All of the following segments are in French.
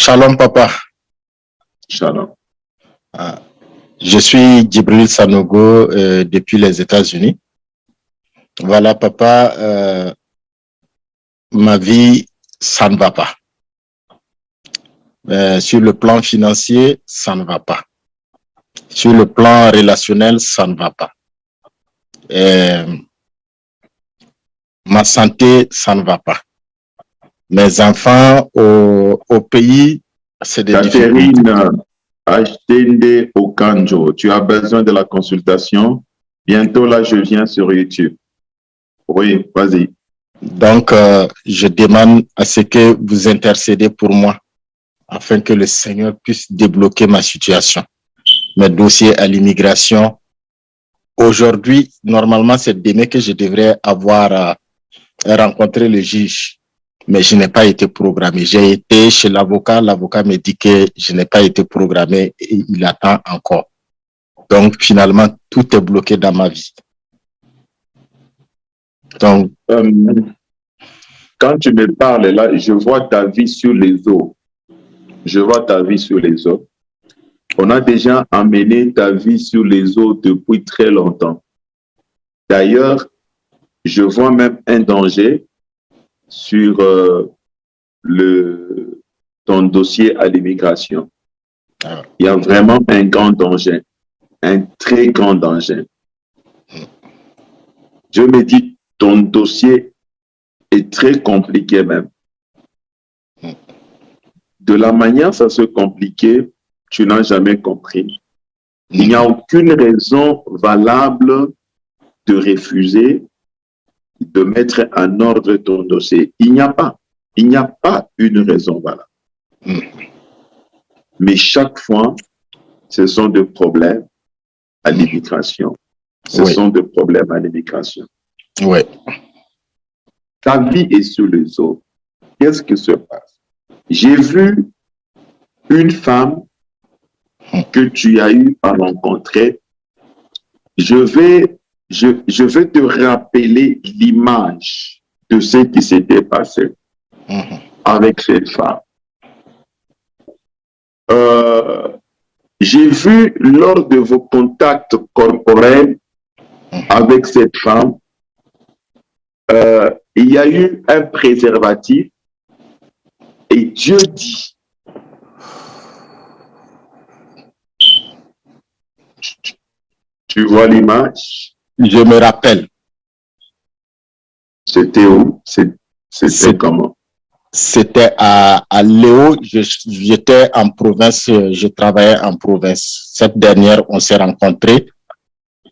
Shalom, papa. Shalom. Je suis Djibril Sanogo depuis les États-Unis. Voilà, papa, ma vie, ça ne va pas. Sur le plan financier, ça ne va pas. Sur le plan relationnel, ça ne va pas. Ma santé, ça ne va pas. Mes enfants au pays, c'est des difficultés. Catherine Ashtende Okanjo, tu as besoin de la consultation. Bientôt, là, je viens sur YouTube. Oui, vas-y. Donc, je demande à ce que vous intercédez pour moi, afin que le Seigneur puisse débloquer ma situation, mes dossiers à l'immigration. Aujourd'hui, normalement, c'est demain que je devrais avoir rencontré le juge, mais je n'ai pas été programmé. J'ai été chez l'avocat me dit que je n'ai pas été programmé et il attend encore. Donc, finalement, tout est bloqué dans ma vie. Donc, quand tu me parles là, je vois ta vie sur les eaux. Je vois ta vie sur les eaux. On a déjà amené ta vie sur les eaux depuis très longtemps. D'ailleurs, je vois même un danger sur ton dossier à l'immigration. Il y a vraiment un grand danger, un très grand danger. Je me dis, ton dossier est très compliqué même. De la manière ça se compliquait, tu n'as jamais compris. Il n'y a aucune raison valable de refuser de mettre en ordre ton dossier. Il n'y a pas une raison valable. Mais chaque fois, ce sont des problèmes à l'immigration. Ce sont des problèmes à l'immigration. Oui. Ta vie est sur les eaux. Qu'est-ce qui se passe? J'ai vu une femme que tu as eu à rencontrer. Je vais te rappeler l'image de ce qui s'était passé avec cette femme. J'ai vu lors de vos contacts corporels avec cette femme, il y a eu un préservatif et Dieu dit, tu vois l'image? Je me rappelle. C'était où? C'était comment? C'était à Léo. J'étais en province, je travaillais en province. Cette dernière, on s'est rencontrés.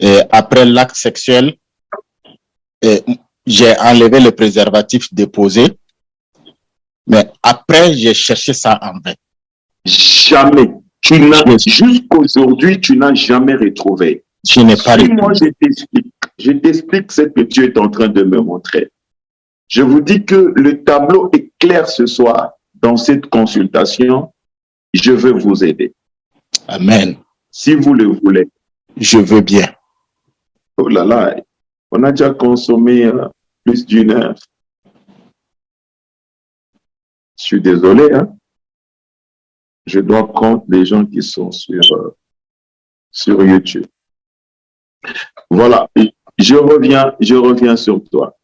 Et après l'acte sexuel, j'ai enlevé le préservatif déposé. Mais après, j'ai cherché ça en vain. Jamais. Jusqu'aujourd'hui, tu n'as jamais retrouvé. Je n'ai pas retrouvé. Moi, je t'explique ce que Dieu est en train de me montrer. Je vous dis que le tableau est clair ce soir. Dans cette consultation, je veux vous aider. Amen. Si vous le voulez. Je veux bien. Oh là là, on a déjà consommé plus d'une heure. Je suis désolé, hein. Je dois prendre les gens qui sont sur YouTube. Voilà, je reviens sur toi.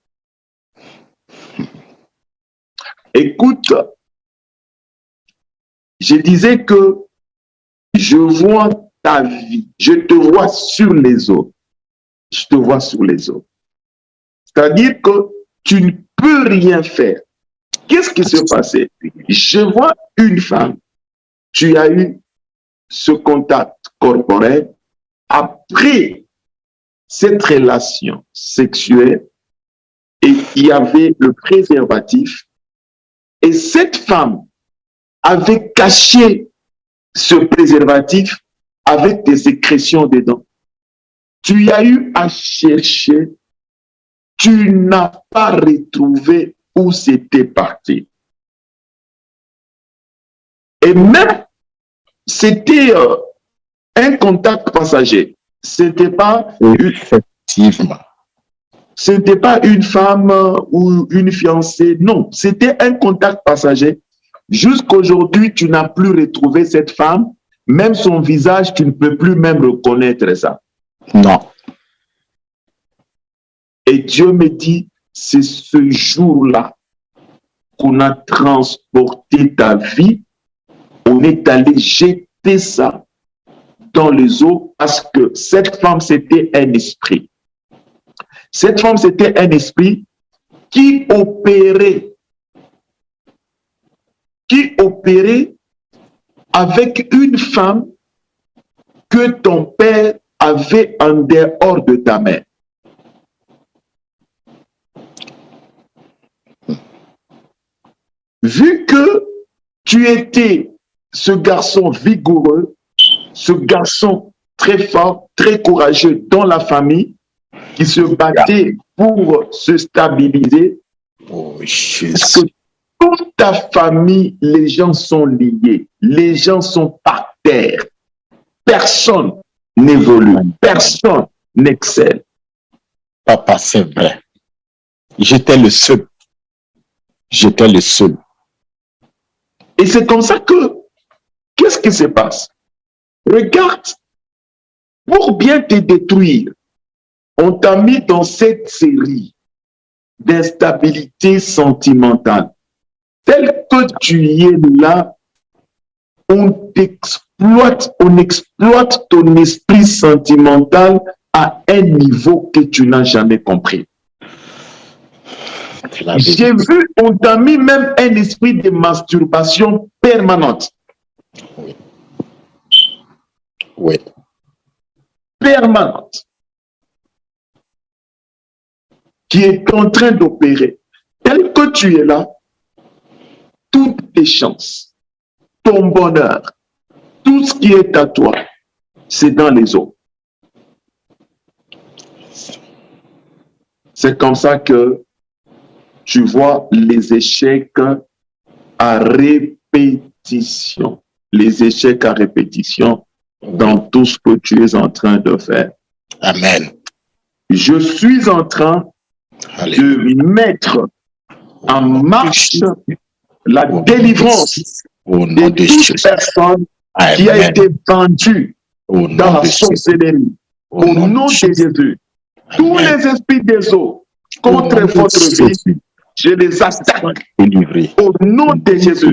Écoute, je disais que je vois ta vie, je te vois sur les eaux. Je te vois sur les eaux. C'est-à-dire que tu ne peux rien faire. Qu'est-ce qui s'est passé? Je vois une femme. Tu as eu ce contact corporel. Après cette relation sexuelle, et il y avait le préservatif. Et cette femme avait caché ce préservatif avec des sécrétions dedans. Tu as eu à chercher, tu n'as pas retrouvé où c'était parti. Et même, c'était un contact passager. C'était pas effectivement. C'était pas une femme ou une fiancée. Non, c'était un contact passager. Jusqu'aujourd'hui, tu n'as plus retrouvé cette femme. Même son visage, tu ne peux plus même reconnaître ça. Non. Et Dieu me dit, c'est ce jour-là qu'on a transporté ta vie. On est allé jeter ça dans les eaux parce que cette femme, c'était un esprit. Cette femme, c'était un esprit qui opérait avec une femme que ton père avait en dehors de ta mère. Vu que tu étais ce garçon vigoureux, ce garçon très fort, très courageux dans la famille, qui se battait pour se stabiliser, Oh, parce Jésus. que toute ta famille, les gens sont liés, les gens sont par terre. Personne n'évolue, personne n'excelle. Papa, c'est vrai. J'étais le seul. J'étais le seul. Et c'est comme ça que, qu'est-ce qui se passe? Regarde, pour bien te détruire, on t'a mis dans cette série d'instabilité sentimentale. Tel que tu y es là, on t'exploite, on exploite ton esprit sentimental à un niveau que tu n'as jamais compris. J'ai vu, on t'a mis même un esprit de masturbation permanente. Oui. Oui. Permanente. Qui est en train d'opérer. Tel que tu es là, toutes tes chances, ton bonheur, tout ce qui est à toi, c'est dans les eaux. C'est comme ça que tu vois les échecs à répétition. Les échecs à répétition dans tout ce que tu es en train de faire. Amen. Je suis en train de mettre en marche la délivrance de toute personne qui a été vendue dans la sorcellerie. Au nom de Jésus, tous les esprits des eaux contre votre vie, je les attaque au nom de Jésus.